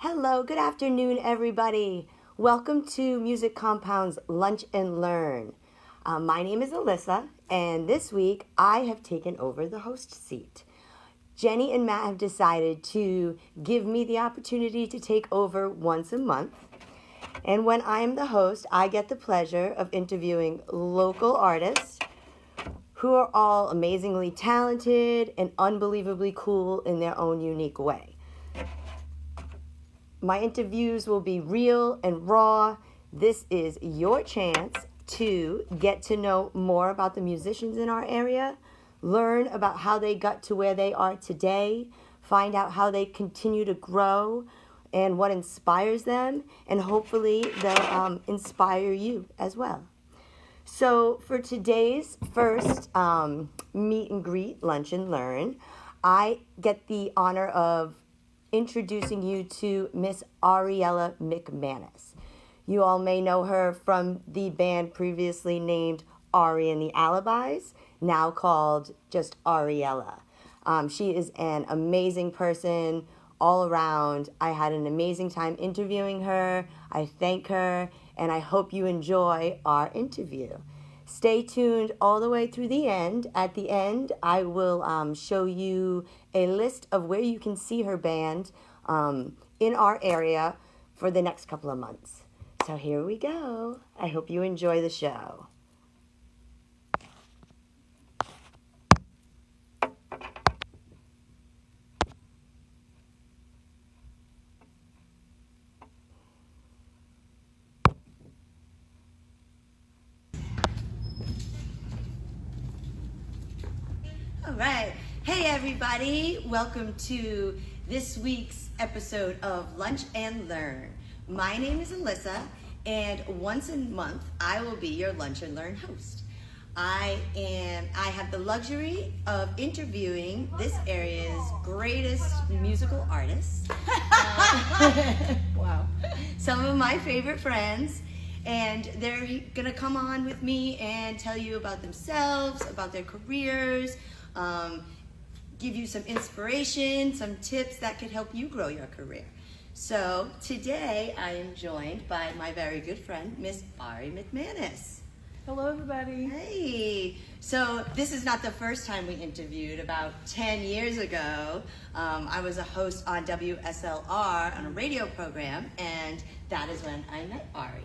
Hello, good afternoon, everybody. Welcome to Music Compound's Lunch and Learn. My name is Alyssa, and this week I have taken over the host seat. Jenny and Matt have decided to give me the opportunity to take over once a month. And when I am the host, I get the pleasure of interviewing local artists who are all amazingly talented and unbelievably cool in their own unique way. My interviews will be real and raw. This is your chance to get to know more about the musicians in our area, learn about how they got to where they are today, find out how they continue to grow and what inspires them, and hopefully they'll inspire you as well. So for today's first meet and greet, lunch and learn, I get the honor of introducing you to Miss Ariella McManus. You all may know her from the band previously named Ari and the Alibis, now called just Ariella. She is an amazing person all around. I had an amazing time interviewing her. I thank her, and I hope you enjoy our interview. Stay tuned all the way through the end. At the end, I will show you a list of where you can see her band in our area for the next couple of months. So here we go. I hope you enjoy the show. All right. Hey, everybody. Welcome to this week's episode of Lunch and Learn. My name is Alyssa, and once a month, I will be your Lunch and Learn host. I have the luxury of interviewing this area's greatest musical artists. Wow. Some of my favorite friends. And they're gonna come on with me and tell you about themselves, about their careers, give you some inspiration, some tips that could help you grow your career. So today I am joined by my very good friend, Miss Ari McManus. Hello, everybody. Hey. So this is not the first time we interviewed. About 10 years ago, I was a host on WSLR on a radio program, and that is when I met Ari.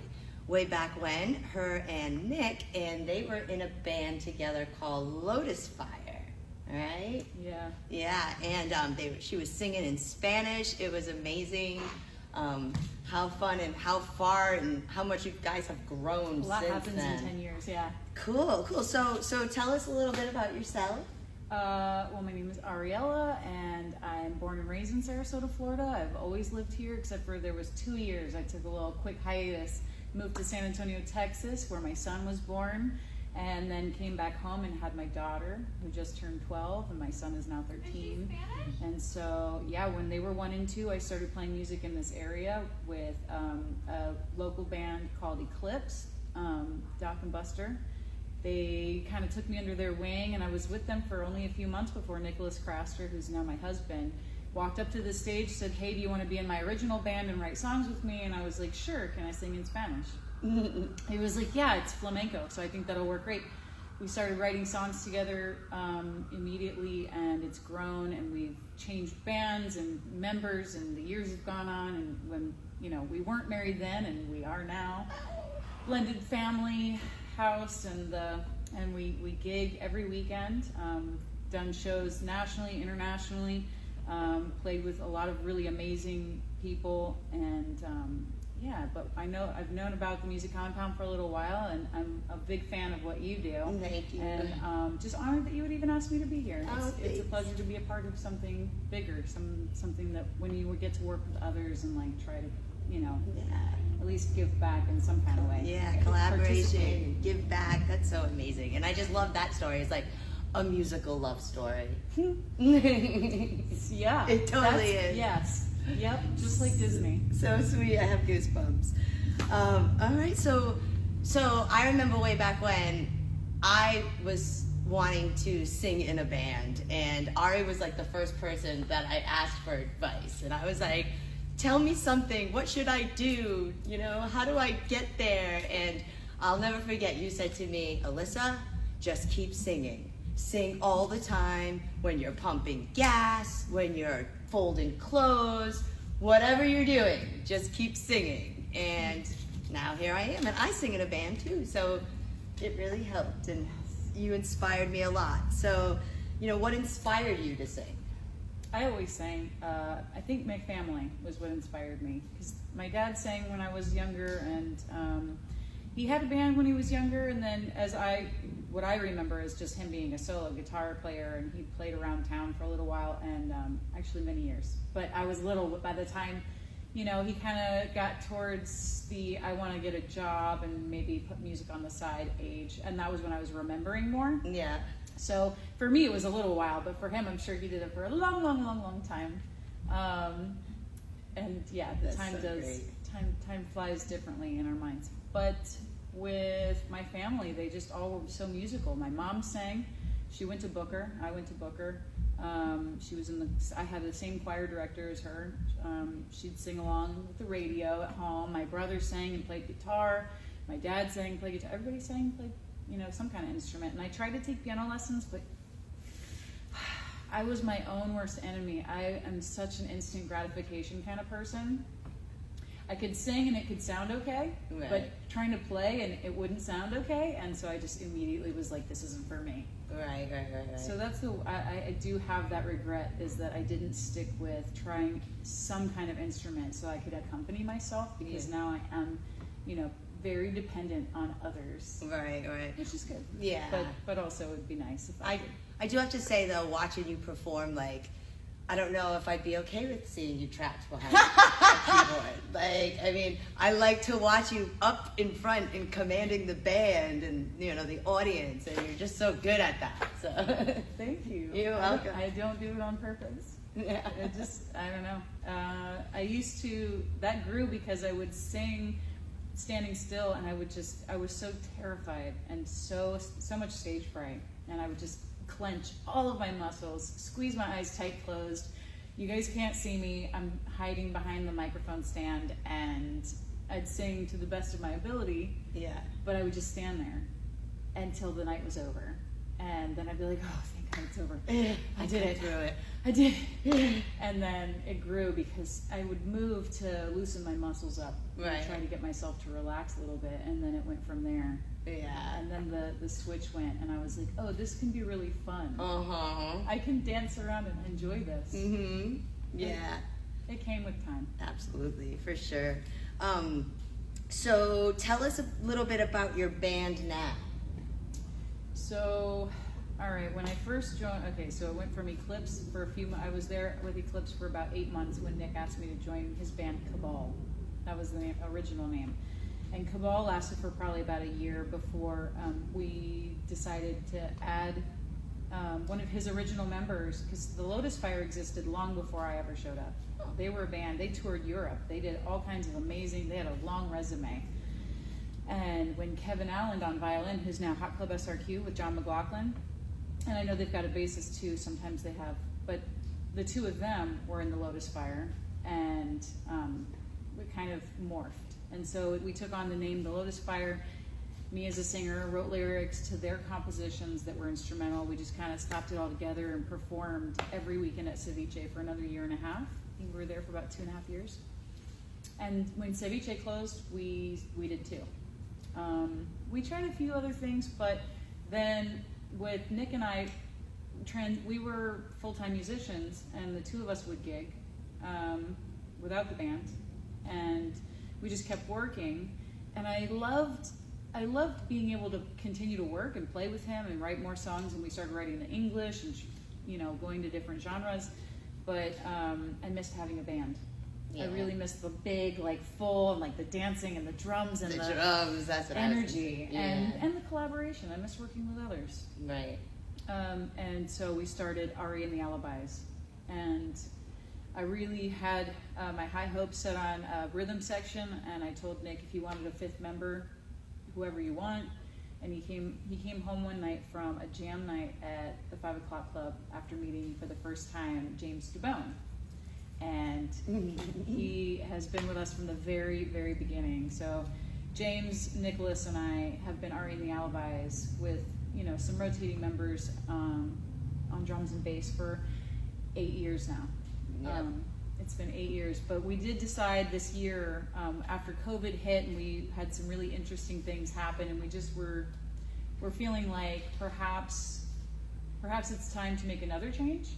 Way back when, her and Nick, and they were in a band together called Lotus Fire, right? Yeah. Yeah, and she was singing in Spanish. It was amazing. How fun and how far and how much you guys have grown since then. A lot happens in 10 years, yeah. Cool. So tell us a little bit about yourself. Well, my name is Ariella, and I'm born and raised in Sarasota, Florida. I've always lived here, except for there was 2 years. I took a little quick hiatus. Moved to San Antonio, Texas, where my son was born, and then came back home and had my daughter, who just turned 12, and my son is now 13. And so, yeah, when they were 1 and 2, I started playing music in this area with a local band called Eclipse, Doc and Buster. They kind of took me under their wing, and I was with them for only a few months before Nicholas Craster, who's now my husband, walked up to the stage, said, "Hey, do you want to be in my original band and write songs with me?" And I was like, "Sure, can I sing in Spanish?" He was like, "Yeah, it's flamenco, so I think that'll work great." We started writing songs together immediately, and it's grown, and we've changed bands and members, and the years have gone on, and when, we weren't married then, and we are now. Blended family house, and we gig every weekend, done shows nationally, internationally, played with a lot of really amazing people, and but I've known about the Music Compound for a little while, and I'm a big fan of what you do. Thank you. And just honored that you would even ask me to be here. Oh, it's a pleasure to be a part of something bigger, something that when you would get to work with others and try to, at least give back in some kind of way. Yeah, collaboration, give back. That's so amazing. And I just love that story. It's like a musical love story. Yeah. It totally is. Yes. Yep. Just like Disney. So sweet. I have goosebumps. All right. So I remember way back when I was wanting to sing in a band, and Ari was like the first person that I asked for advice, and I was like, tell me something. What should I do? You know, how do I get there? And I'll never forget, you said to me, Alyssa, just keep singing. Sing all the time, when you're pumping gas, when you're folding clothes, whatever you're doing, just keep singing. And now here I am, and I sing in a band too, so it really helped, and you inspired me a lot. So, you know, what inspired you to sing? I always sang. I think my family was what inspired me, because my dad sang when I was younger, and he had a band when he was younger, and then what I remember is just him being a solo guitar player, and he played around town for a little while, and actually many years. But I was little by the time, you know, he kind of got towards the I want to get a job and maybe put music on the side age, and that was when I was remembering more. Yeah. So for me, it was a little while, but for him, I'm sure he did it for a long, long, long, long time. And yeah, time flies differently in our minds. But with my family, they just all were so musical. My mom sang. She went to Booker. I went to Booker. She was I had the same choir director as her. She'd sing along with the radio at home. My brother sang and played guitar. My dad sang and played guitar. Everybody sang and played, you know, some kind of instrument. And I tried to take piano lessons, but I was my own worst enemy. I am such an instant gratification kind of person. I could sing and it could sound okay, right. But trying to play and it wouldn't sound okay, and so I just immediately was like, this isn't for me. Right. So that's I do have that regret, is that I didn't stick with trying some kind of instrument so I could accompany myself, because now I am, you know, very dependent on others. Right. Which is good. Yeah. But also it would be nice if I do have to say though, watching you perform, like, I don't know if I'd be okay with seeing you trapped behind a keyboard. Like, I mean, I like to watch you up in front and commanding the band and, you know, the audience, and you're just so good at that. So thank you. You're welcome. I don't do it on purpose. Yeah. It just, I don't know. I used to, that grew because I would sing standing still, and I was so terrified and so much stage fright, and I would just clench all of my muscles, squeeze my eyes tight closed. You guys can't see me. I'm hiding behind the microphone stand, and I'd sing to the best of my ability. Yeah. But I would just stand there until the night was over. And then I'd be like, oh, thank God it's over. I did it. Through it. I did. And then it grew because I would move to loosen my muscles up. Right. And try to get myself to relax a little bit. And then it went from there. Yeah. And then the switch went, and I was like, oh, this can be really fun. Uh-huh. I can dance around and enjoy this. Mm-hmm. Yeah. It came with time. Absolutely, for sure. So tell us a little bit about your band now. So, all right, when I first joined, so I went from Eclipse for a few months. I was there with Eclipse for about 8 months when Nick asked me to join his band Cabal. That was the original name. And Cabal lasted for probably about a year before we decided to add one of his original members, because the Lotus Fire existed long before I ever showed up. They were a band. They toured Europe. They did all kinds of amazing, they had a long resume. And when Kevin Allen on violin, who's now Hot Club SRQ with John McLaughlin, and I know they've got a bassist too, sometimes they have, but the two of them were in the Lotus Fire, and we kind of morphed. And so we took on the name The Lotus Fire. Me as a singer wrote lyrics to their compositions that were instrumental. We just kind of stopped it all together and performed every weekend at Ceviche for another 1.5 years. I think we were there for about 2.5 years. And when Ceviche closed, we did too. We tried a few other things, but then with Nick and I, we were full-time musicians, and the two of us would gig without the band, and we just kept working. And I loved being able to continue to work and play with him and write more songs, and we started writing in English and, you know, going to different genres. But I missed having a band. Yeah. I really missed the big, like, full, and like the dancing and the drums and the drums. That's what energy I was and the collaboration. I miss working with others. Right. And so we started Ari and the Alibis, and I really had my high hopes set on a rhythm section, and I told Nick if he wanted a 5th member, whoever you want. And he came home one night from a jam night at the 5 o'clock club after meeting for the first time James Dubone. and he has been with us from the very, very beginning. So James, Nicholas, and I have been Ari and the Alibis with, you know, some rotating members on drums and bass for 8 years now. Yep. It's been 8 years, but we did decide this year, after COVID hit and we had some really interesting things happen, and we just we're feeling like perhaps it's time to make another change,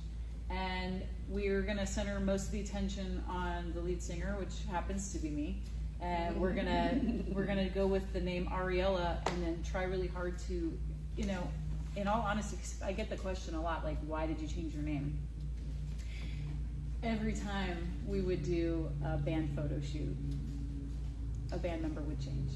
and we're gonna center most of the attention on the lead singer, which happens to be me, and we're gonna go with the name Ariella, and then try really hard to, you know, in all honesty, I get the question a lot, like, why did you change your name? Every time we would do a band photo shoot, a band member would change.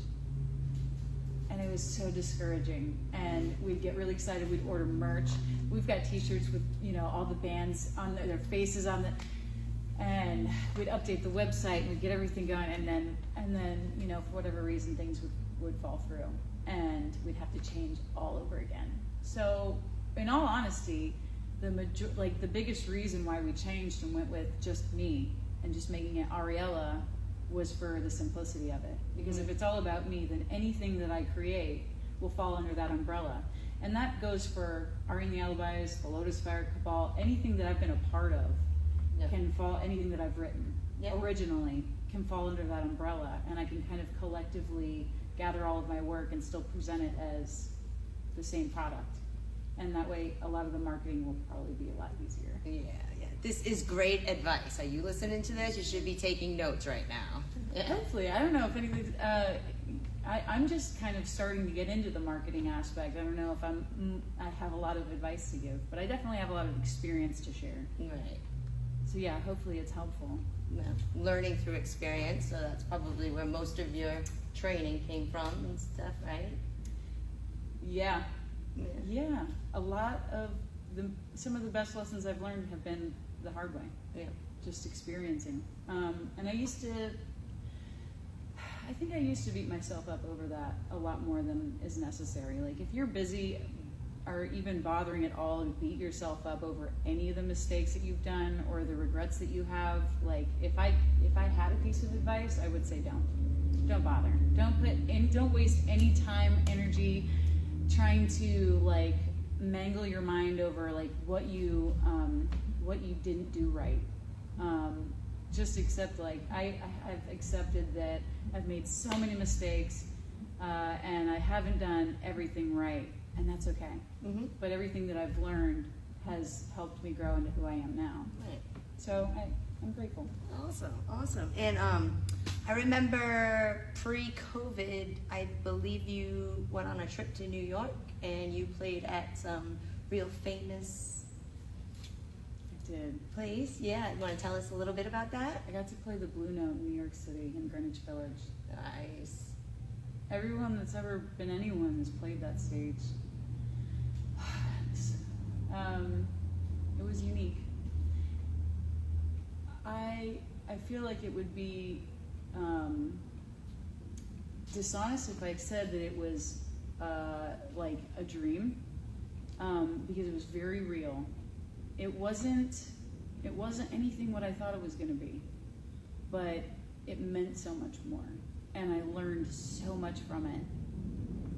And it was so discouraging. And we'd get really excited, we'd order merch. We've got t-shirts with, you know, all the bands on their faces on and we'd update the website and we'd get everything going, and then, you know, for whatever reason, things would fall through and we'd have to change all over again. So, in all honesty, the biggest reason why we changed and went with just me and just making it Ariella was for the simplicity of it. Because if it's all about me, then anything that I create will fall under that umbrella. And that goes for Ari and the Alibis, the Lotus Fire Cabal, anything that I've been a part of can fall, anything that I've written originally can fall under that umbrella, and I can kind of collectively gather all of my work and still present it as the same product. And that way, a lot of the marketing will probably be a lot easier. Yeah. This is great advice. Are you listening to this? You should be taking notes right now. Hopefully. I don't know if anything, I'm just kind of starting to get into the marketing aspect. I don't know if I have a lot of advice to give, but I definitely have a lot of experience to share. Right. So yeah, hopefully it's helpful. Yeah. Learning through experience, so that's probably where most of your training came from and stuff, right? Yeah. A lot of some of the best lessons I've learned have been the hard way. Yeah. Just experiencing. And I used to beat myself up over that a lot more than is necessary. Like, if you're busy or even bothering at all to beat yourself up over any of the mistakes that you've done or the regrets that you have, like, if I had a piece of advice, I would say don't bother. Don't waste any time, energy trying to, like, mangle your mind over, like, what you didn't do right. Just accept, like, I've accepted that I've made so many mistakes, and I haven't done everything right, and that's okay. Mm-hmm. But everything that I've learned has helped me grow into who I am now. Right. So I'm grateful. Awesome. And I remember pre-COVID, I believe you went on a trip to New York and you played at some real famous place. Yeah, you want to tell us a little bit about that? I got to play the Blue Note in New York City in Greenwich Village. Nice. Everyone that's ever been anyone has played that stage. It was unique. I feel like it would be dishonest if I said that it was like a dream, because it was very real. It wasn't anything what I thought it was going to be, but it meant so much more, and I learned so much from it.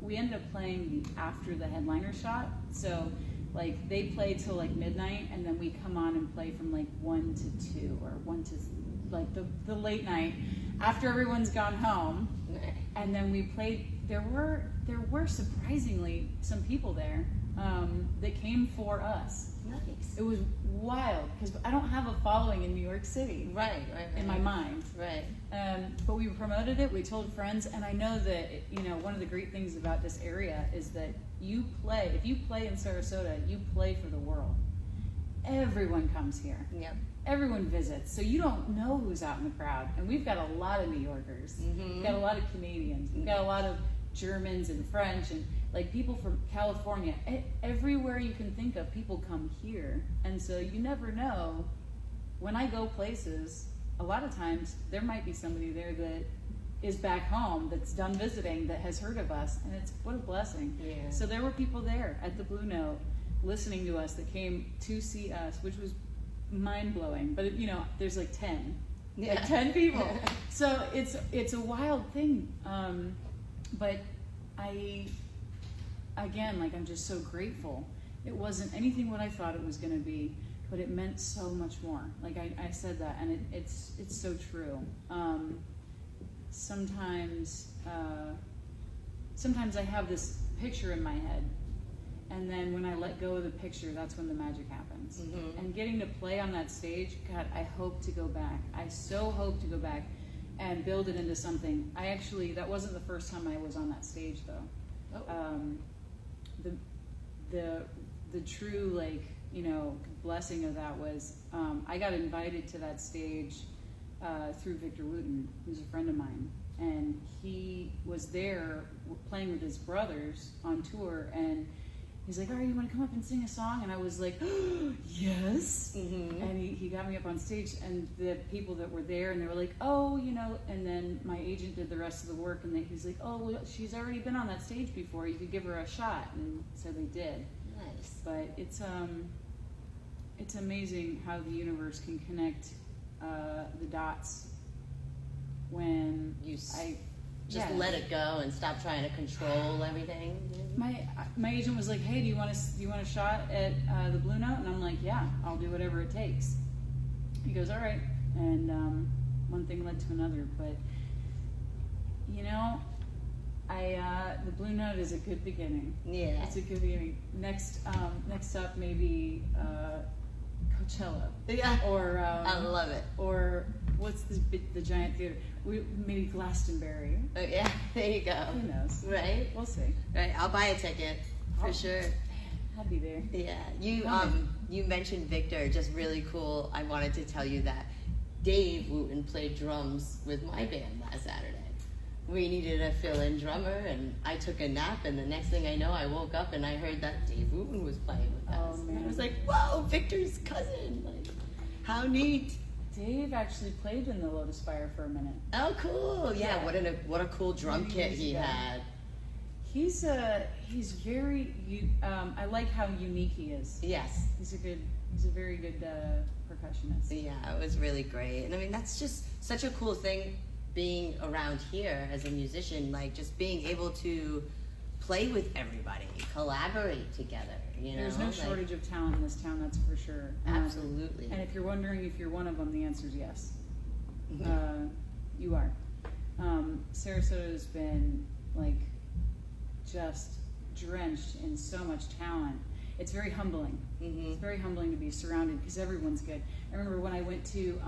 We ended up playing after the headliner shot, so like they play till like midnight, and then we come on and play from like 1 to 2 or 1 to like the late night after everyone's gone home, and then we played. There were surprisingly some people there that came for us. Nice. It was wild because I don't have a following in New York City. Right. In my mind. Right. But we promoted it. We told friends, and I know that one of the great things about this area is that if you play in Sarasota, you play for the world. Everyone comes here. Yep. Everyone visits, so you don't know who's out in the crowd. And we've got a lot of New Yorkers. Mm-hmm. We've got a lot of Canadians. We've got a lot of Germans and French and like people from California. Everywhere you can think of, people come here. And so you never know. When I go places, a lot of times there might be somebody there that is back home that's done visiting that has heard of us, and it's what a blessing. Yeah. So there were people there at the Blue Note listening to us that came to see us, which was mind-blowing, but there's like 10. Yeah. Like 10 people. So it's a wild thing. But I'm just so grateful. It wasn't anything what I thought it was going to be, but it meant so much more. Like I said that, and it's so true. Sometimes I have this picture in my head, and then when I let go of the picture, that's when the magic happens. Mm-hmm. And getting to play on that stage, God, I hope to go back. I so hope to go back and build it into something. That wasn't the first time I was on that stage, though. Oh. The true, blessing of that was, I got invited to that stage through Victor Wooten, who's a friend of mine. And he was there playing with his brothers on tour, and he's like, all right, you want to come up and sing a song? And I was like, oh, yes. Mm-hmm. And he got me up on stage, and the people that were there, and they were like, oh, and then my agent did the rest of the work, and he's like, oh, well, she's already been on that stage before. You could give her a shot. And so they did. Nice. But it's amazing how the universe can connect the dots when you let it go and stop trying to control everything. My agent was like, hey, do you want a shot at the Blue Note? And I'm like, yeah, I'll do whatever it takes. He goes, all right. And one thing led to another. But the Blue Note is a good beginning. Yeah, it's a good beginning. Next up, maybe Coachella. Yeah, or I love it. Or what's the giant theater? Maybe Glastonbury. Oh yeah, there you go. Who knows? Right, we'll see. Right, I'll buy a ticket for sure. I'll be there. Yeah, you mentioned Victor. Just really cool. I wanted to tell you that Dave Wooten played drums with my band last Saturday. We needed a fill-in drummer, and I took a nap, and the next thing I know, I woke up and I heard that Dave Wooten was playing with us. Oh, man. And I was like, whoa, Victor's cousin. Like, how neat. Dave actually played in the Lotus Fire for a minute. Oh, cool. Yeah, what a cool drum kit he had. He's very, I like how unique he is. Yes. He's a very good percussionist. Yeah, it was really great. And I mean, that's just such a cool thing being around here as a musician, like just being able to play with everybody, collaborate together, There's no shortage of talent in this town, that's for sure. Absolutely. And if you're wondering if you're one of them, the answer is yes. Mm-hmm. You are. Sarasota has been just drenched in so much talent. It's very humbling. Mm-hmm. It's very humbling to be surrounded because everyone's good. I remember when I went to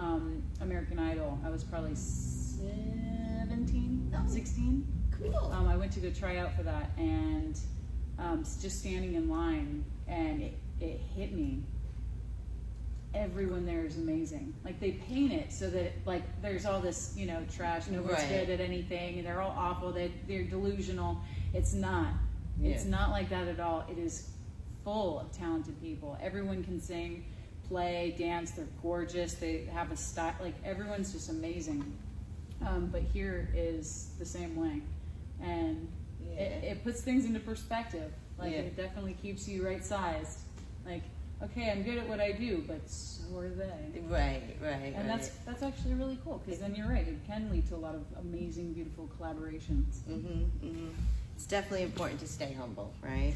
American Idol, I was probably 16. Cool. I went to go try out for that, and just standing in line, and it hit me. Everyone there is amazing. Like, they paint it so that there's all this trash. Nobody's good at anything, and they're all awful. They're delusional. It's not. Yeah. It's not like that at all. It is full of talented people. Everyone can sing, play, dance. They're gorgeous. They have a style. Everyone's just amazing. But here is the same way, and it puts things into perspective. It definitely keeps you right-sized. Okay, I'm good at what I do, but so are they. Right. And that's actually really cool, because then you're right. It can lead to a lot of amazing, beautiful collaborations. Mm-hmm, mm-hmm. It's definitely important to stay humble, right?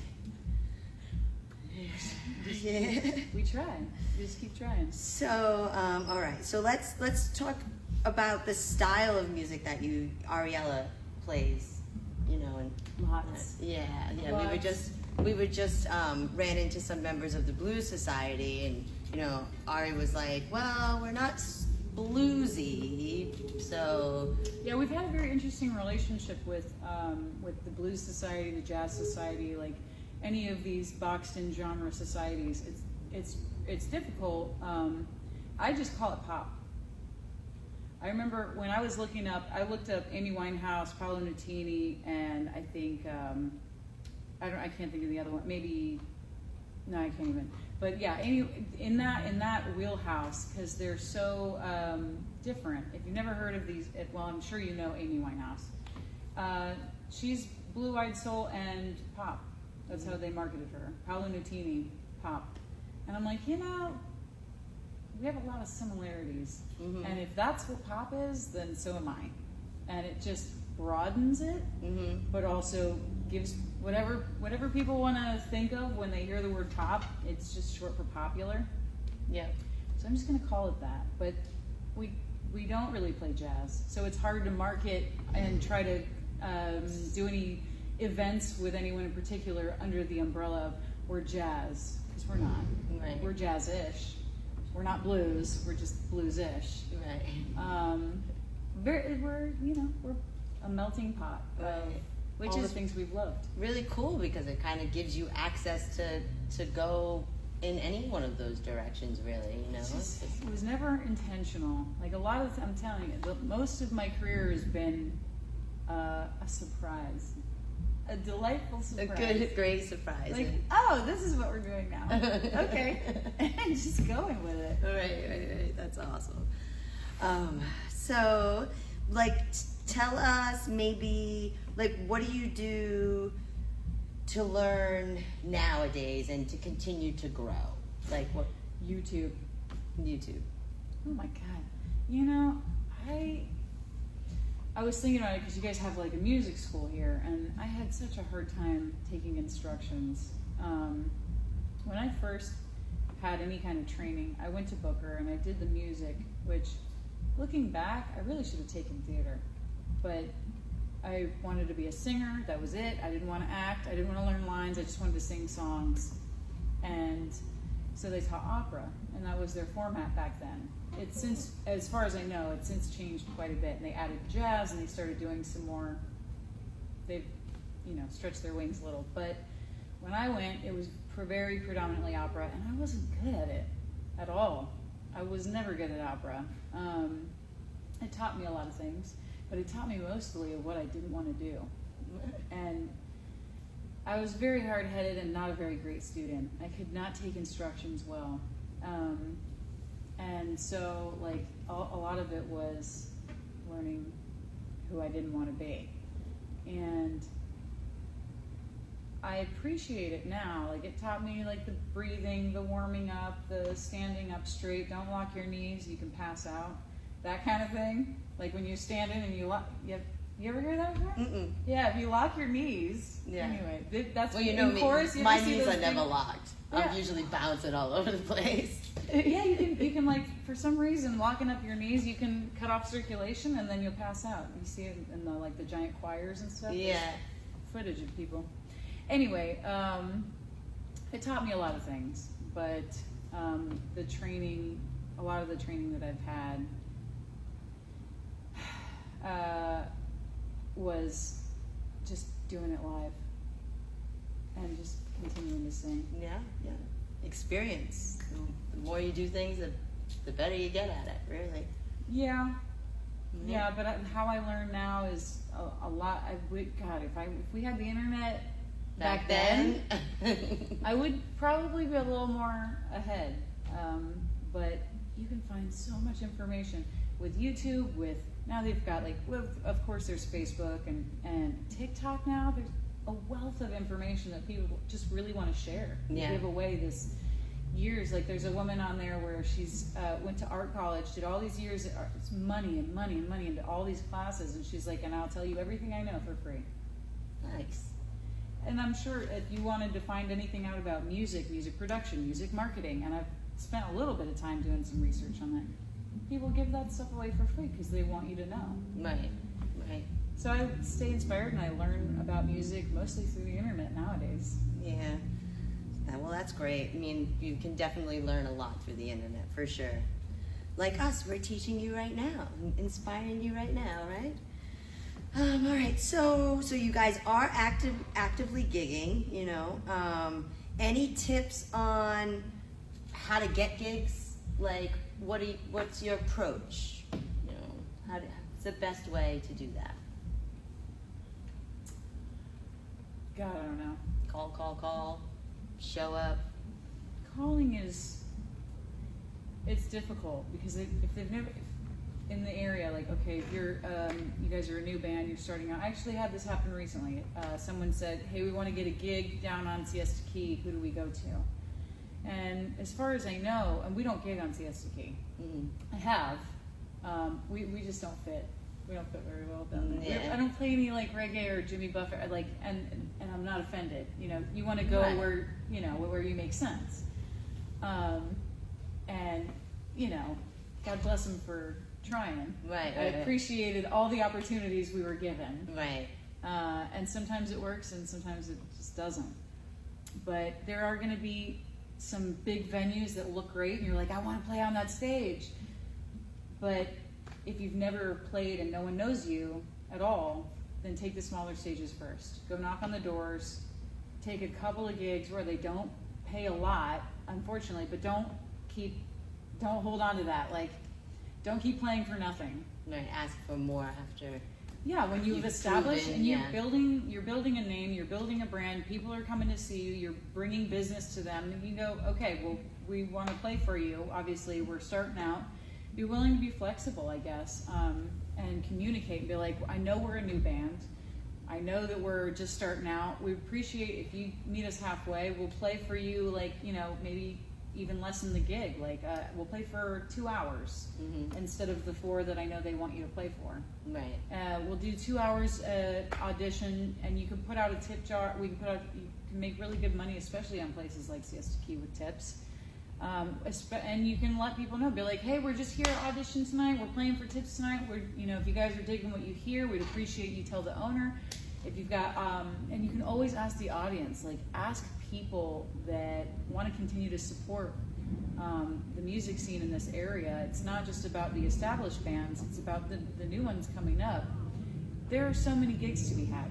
Yeah. We try. We just keep trying. So, all right. So let's talk about the style of music that Ariella plays. And Lots. Yeah. Lots. We just ran into some members of the Blues Society, and Ari was like, "Well, we're not bluesy," so yeah, we've had a very interesting relationship with the Blues Society, the Jazz Society, any of these boxed-in genre societies. It's difficult. I just call it pop. I remember when I was looking up, I looked up Amy Winehouse, Paolo Nutini, and I think I can't think of the other one. Maybe no, I can't even. But yeah, in that wheelhouse, because they're so different. If you've never heard of these, well, I'm sure you know Amy Winehouse. She's blue-eyed soul and pop. That's how they marketed her. Paolo Nutini, pop. And I'm like, we have a lot of similarities. And if that's what pop is, then so am I. And it just broadens it, but also gives whatever people want to think of when they hear the word pop. It's just short for popular. Yeah. So I'm just going to call it that. But we don't really play jazz, so it's hard to market and try to do any events with anyone in particular under the umbrella of we're jazz, because we're not. Right. We're jazz-ish. We're not blues. We're just blues-ish. Right. We're a melting pot of Which all is the things we've loved. really cool because it kind of gives you access to go in any one of those directions, really, you know? It was never intentional. Like a lot of, I'm telling you, most of my career has been a surprise, a delightful surprise. A good, great surprise. Like, oh, this is what we're doing now. Okay, and just going with it. Right. That's awesome. So, like, tell us maybe, like, what do you do to learn nowadays and to continue to grow? Like what? YouTube. Oh my God. I was thinking about it because you guys have like a music school here, and I had such a hard time taking instructions. When I first had any kind of training, I went to Booker and I did the music, which, looking back, I really should have taken theater. But I wanted to be a singer, that was it. I didn't want to act, I didn't want to learn lines, I just wanted to sing songs. And so they taught opera, and that was their format back then. It's since, as far as I know, it's since changed quite a bit, and they added jazz, and they started doing some more, they've, stretched their wings a little. But when I went, it was very predominantly opera, and I wasn't good at it at all. I was never good at opera. It taught me a lot of things, but it taught me mostly of what I didn't want to do. And I was very hard-headed and not a very great student. I could not take instructions well. And so, like, a lot of it was learning who I didn't want to be. And I appreciate it now. Like, it taught me, like, the breathing, the warming up, the standing up straight, don't lock your knees, you can pass out, that kind of thing. Like, when you're standing and you lock, you ever hear that before? Mm-mm. Yeah, if you lock your knees. Yeah. Anyway, that's well, you know in me. chorus, My knees are never locked. Yeah. I'm usually bouncing all over the place. Yeah, you can like, for some reason, locking up your knees, you can cut off circulation and then you'll pass out. You see it in the giant choirs and stuff. Yeah. There's footage of people. Anyway, it taught me a lot of things, but the training, a lot of the training that I've had was just doing it live and just continuing to sing. Yeah. Experience. The more you do things, the better you get at it, really. Yeah. Mm-hmm. Yeah, but how I learn now is a lot. God, if we had the internet back then, I would probably be a little more ahead. But you can find so much information with YouTube. Now they've got of course there's Facebook and TikTok now. There's a wealth of information that people just really want to share. Yeah. Give away this years. Like, there's a woman on there where she's went to art college, did all these years at art, it's money into all these classes, and she's like, and I'll tell you everything I know for free. Nice. And I'm sure if you wanted to find anything out about music production, music marketing, and I've spent a little bit of time doing some research on that, people give that stuff away for free because they want you to know. Right. So I stay inspired and I learn about music mostly through the internet nowadays. Yeah. Well, that's great. I mean, you can definitely learn a lot through the internet, for sure. Like us, we're teaching you right now, inspiring you right now, right? All right, so you guys are actively gigging, any tips on how to get gigs? Like, what's your approach? What's the best way to do that? God, I don't know. Call, show up. Calling it's difficult because if they've never, in the area, like, okay, if you're, you guys are a new band, you're starting out. I actually had this happen recently. Someone said, hey, we want to get a gig down on Siesta Key. Who do we go to? And as far as I know, and we don't gig on Siesta Key. I have. We just don't fit. We don't fit very well down there. Yeah. I don't play any like reggae or Jimmy Buffett. And I'm not offended. You know, you want to go Right. where where you make sense. And you know, God bless him for trying. Right. I appreciated all the opportunities we were given. Right. And sometimes it works, and sometimes it just doesn't. But there are going to be some big venues that look great, and you're like, I want to play on that stage. But if you've never played and no one knows you at all, then take the smaller stages first. Go knock on the doors. Take a couple of gigs where they don't pay a lot, unfortunately, but don't hold on to that. Like, don't keep playing for nothing. Right. Ask for more after. Yeah, when you've established proven, and yeah. you're building a name, you're building a brand, people are coming to see you, you're bringing business to them, and you go, okay, well, we want to play for you. Obviously, we're starting out. Be willing to be flexible, I guess, and communicate and be like, I know we're a new band. I know that we're just starting out. We appreciate if you meet us halfway. We'll play for you, like, maybe even lessen the gig. Like, we'll play for 2 hours instead of the 4 that I know they want you to play for. Right. We'll do 2 hours audition, and you can put out a tip jar. You can make really good money, especially on places like Siesta Key with tips. And you can let people know, be like, hey, we're just here at audition tonight. We're playing for tips tonight. If you guys are digging what you hear, we'd appreciate you tell the owner. If you've got, and you can always ask the audience, like, ask people that want to continue to support the music scene in this area. It's not just about the established bands, it's about the new ones coming up. There are so many gigs to be had.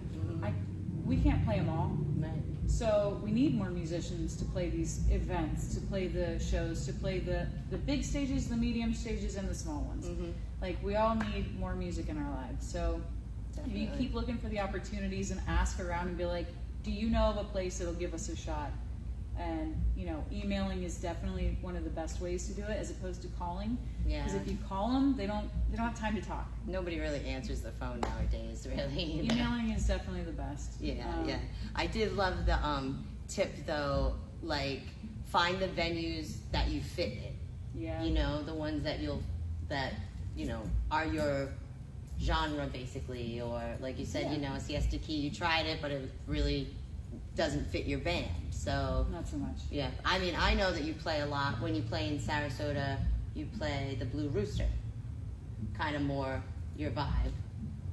We can't play them all. Right. So we need more musicians to play these events, to play the shows, to play the big stages, the medium stages, and the small ones. Like, we all need more music in our lives. So if you keep looking for the opportunities and ask around and be like, do you know of a place that'll give us a shot? And emailing is definitely one of the best ways to do it, as opposed to calling. Yeah. Because if you call them, they don't have time to talk. Nobody really answers the phone nowadays, really. Emailing is definitely the best. Yeah. I did love the tip though. Like, find the venues that you fit in. Yeah. The ones that are your genre basically, or like you said, Siesta Key. You tried it, but it really doesn't fit your band. So not so much. Yeah, I mean, I know that you play a lot. When you play in Sarasota, you play the Blue Rooster, kind of more your vibe.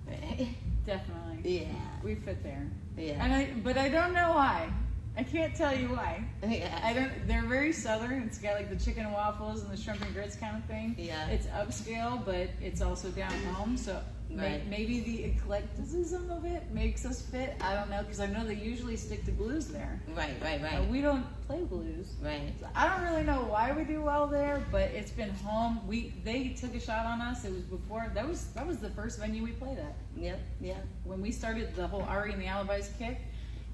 Right? Definitely. Yeah. We fit there. Yeah. But I don't know why. I can't tell you why. Yeah. They're very southern. It's got like the chicken and waffles and the shrimp and grits kind of thing. Yeah. It's upscale, but it's also down home. So Right. maybe the eclecticism of it makes us fit. I don't know, because I know they usually stick to blues there. Right. We don't play blues. Right. So I don't really know why we do well there, but it's been home. They took a shot on us. It was before that was the first venue we played at. Yep. Yeah. When we started the whole Ari and the Alibis kick,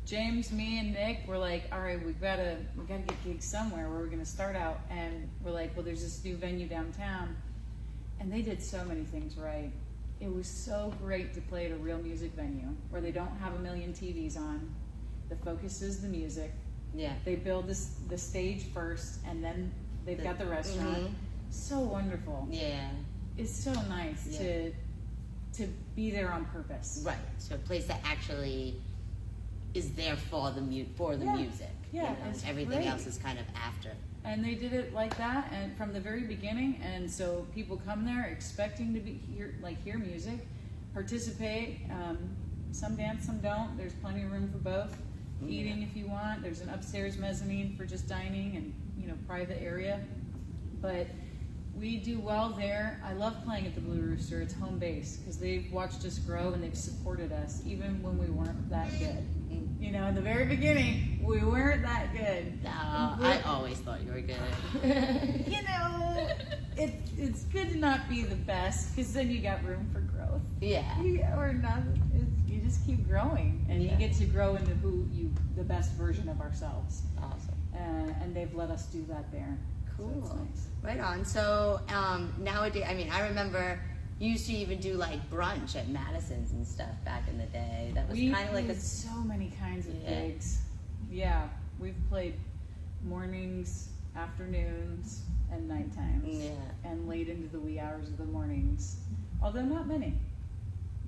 James, me, and Nick were like, all right, we gotta get gigs somewhere where we're gonna start out. And we're like, well, there's this new venue downtown, and they did so many things right. It was so great to play at a real music venue where they don't have a million TVs on. The focus is the music. Yeah. They build the stage first, and then they've got the restaurant. So wonderful. Yeah. It's so nice to be there on purpose. Right. So a place that actually is there for the music. Yeah, it's everything great. else is kind of after. And they did it like that, and from the very beginning. And so people come there expecting to hear music, participate. Some dance, some don't. There's plenty of room for both. Eating if you want. There's an upstairs mezzanine for just dining and private area. But we do well there. I love playing at the Blue Rooster. It's home base because they've watched us grow and they've supported us even when we weren't that good. In the very beginning, we weren't that good. No, I always thought you were good. It's good to not be the best, because then you got room for growth. Yeah. You just keep growing, and you get to grow into the best version of ourselves. Awesome. And they've let us do that there. Cool. So it's nice. Right on. So nowadays, I remember you used to even do like brunch at Madison's and stuff back in the day. That was kind of like so many kinds of gigs. Yeah, we've played mornings, afternoons, and night times. Yeah. And late into the wee hours of the mornings. Although not many.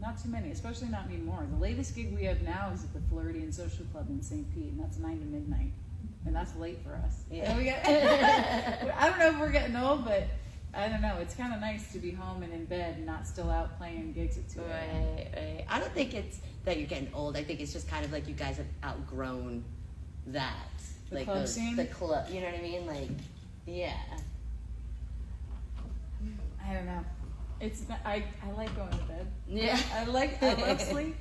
Not too many, especially not anymore. The latest gig we have now is at the Floridian Social Club in St. Pete, and that's 9 to midnight. And that's late for us. Yeah. I don't know if we're getting old, but I don't know. It's kind of nice to be home and in bed and not still out playing gigs at 2 a.m. Right. I don't think it's that you're getting old. I think it's just kind of like you guys have outgrown that. The like club scene? The club, you know what I mean? Like, yeah. I don't know. I like going to bed. Yeah. I love sleep.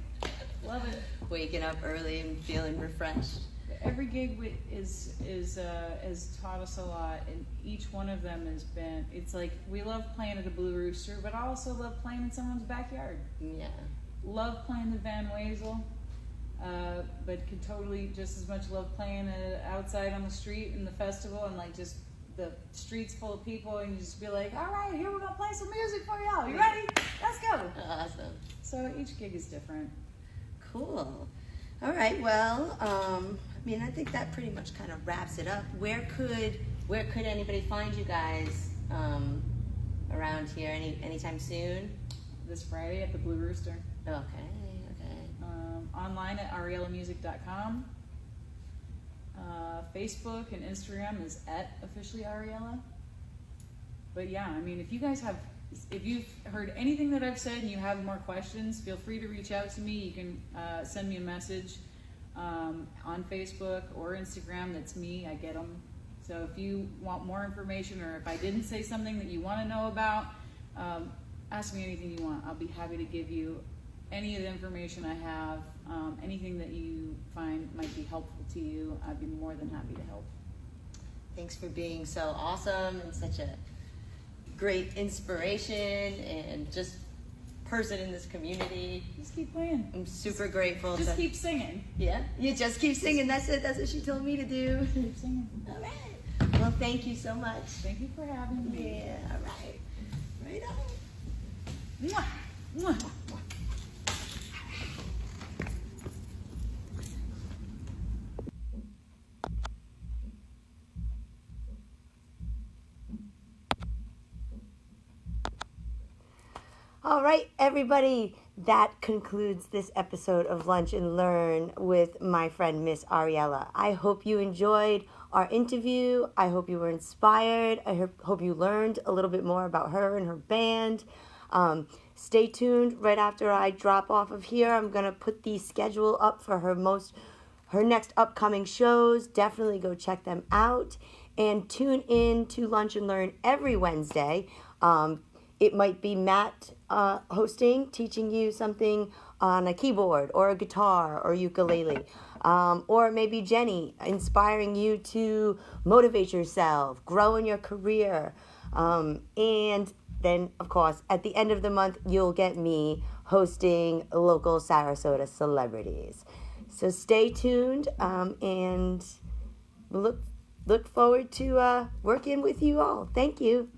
Love it. Waking up early and feeling refreshed. Every gig has taught us a lot, and each one of them has been. It's like we love playing at a Blue Rooster, but I also love playing in someone's backyard. Yeah. Love playing the Van Wezel, but could totally just as much love playing outside on the street in the festival, and like just the streets full of people, and you just be like, all right, here we're gonna play some music for y'all. You ready? Let's go. Awesome. So each gig is different. Cool. All right. Well, I mean, I think that pretty much kind of wraps it up. Where could anybody find you guys around here? Anytime soon? This Friday at the Blue Rooster. Okay. Online at ariellamusic.com. Facebook and Instagram is at officially Ariella. But yeah, I mean, if you've heard anything that I've said and you have more questions, feel free to reach out to me. You can send me a message on Facebook or Instagram. That's me. I get them. So if you want more information, or if I didn't say something that you want to know about, ask me anything you want. I'll be happy to give you any of the information I have, anything that you find might be helpful to you. I'd be more than happy to help. Thanks for being so awesome and such a great inspiration and just person in this community. Just keep playing. I'm super grateful. Just keep singing. Yeah, you just keep singing. That's it. That's what she told me to do. Keep singing. All right. Well, thank you so much. Thank you for having me. Yeah. All right. Right on. Mwah. Mwah. All right, everybody, that concludes this episode of Lunch and Learn with my friend, Miss Ariella. I hope you enjoyed our interview. I hope you were inspired. I hope you learned a little bit more about her and her band. Stay tuned. Right after I drop off of here, I'm going to put the schedule up for her next upcoming shows. Definitely go check them out. And tune in to Lunch and Learn every Wednesday. It might be Matt hosting, teaching you something on a keyboard or a guitar or ukulele. Or maybe Jenny inspiring you to motivate yourself, grow in your career. And then, of course, at the end of the month, you'll get me hosting local Sarasota celebrities. So stay tuned and look forward to working with you all. Thank you.